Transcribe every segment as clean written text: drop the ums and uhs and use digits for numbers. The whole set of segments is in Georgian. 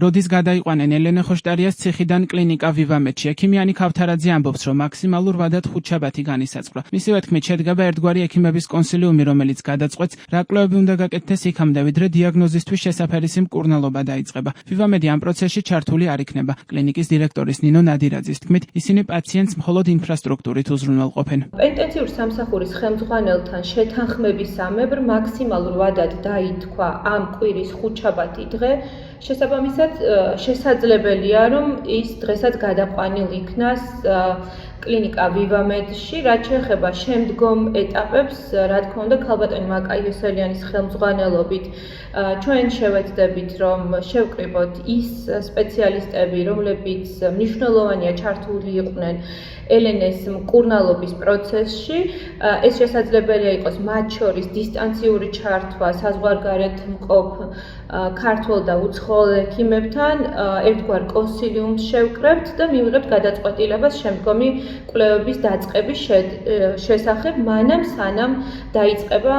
როდის გადაიყვანენ ელენე ხოშტარიას ციხიდან კლინიკა ვივამედში. ექიმიანი ქავთარაძე ამბობს, რომ მაქსიმალურ ვადად 5 შაბათი განისაზღვრა. მისივე თქმით, შედგება ერთგვარი ექიმების კონსილიუმი, რომელიც გადაწყვეტს, რა კვლევები უნდა გაკეთდეს იქამდე, ვიდრე დიაგნოზისთვის შესაფერისი მკურნალობა დაიწყება. ვივამედი ამ პროცესში ჩართული არ იქნება. კლინიკის დირექტორის ნინო ნადირაძის თქმით, ისინი პაციენტს მხოლოდ ინფრასტრუქტურით უზრუნველყოფენ. პენტენსიური სამსახურის ხელმძღვანელთან შეთანხმებისამებრ მაქსიმალურ ვადად დაითქვა ამ კვირის 5 შაბათი დღე. შესაბამისად, შესაძლებელია, რომ ის დღესაც გადაყვანილ იქნას კლინიკა ვივამედში, რაც შეეხება შემდგომ ეტაპებს, რა თქმა უნდა, ქალბატონი მაკა იოსელიანის ხელმძღვანელობით ჩვენ შევეცდებით, რომ შევკრიბოთ ის სპეციალისტები, რომლებიც მნიშვნელოვანია ჩართული იყვნენ ელენეს მკურნალობის პროცესში. ეს შესაძლებელია იყოს მათ შორის დისტანციური ჩართვა საზღვარგარეთ მყოფ ქართველ და უცხოელ ექიმებთან, ერთგვარ კონსილიუმს შევკრებთ და მივიღებთ გადაწყვეტილებას შემდგომი კვლევების დაწყების შესახებ, მანამ სანამ დაიწყება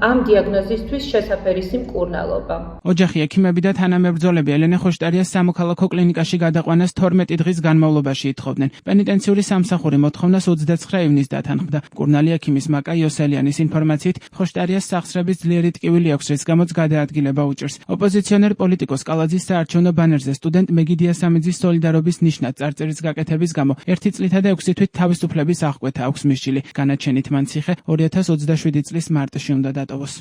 ამ დიაგნოზისთვის შესაფერისი მკურნალობა. ოჯახი, ექიმები და თანამებრძოლები ელენე ხოშტარიას სამოქალაქო კლინიკაში გადაყვანას 12 დღის განმავლობაში ითხოვდნენ. პენიტენციური სამსახური მოთხოვნას 29 ივნის დათანხმდა. მკურნალი ექიმის მაკა იოსელიანის ინფორმაციით, ხოშტარიას სახსრების ძლიერი ტკივილი აქვს, რის გამოც გადაადგილება უჭირს. ოპოზიციონერ პოლიტიკოს კალაძის საარჩევნო ბანერზე სტუდენტ მეგიდია სამიძის სოლიდარობის ნიშნად წარწერის გაკეთების გამო 1 წლითა და 6 თვით თავისუფლების აღკვეთა აქვს მისჯილი. განაჩენით მან ციხე 2027 წლის მარტში უნდა დატოვოს.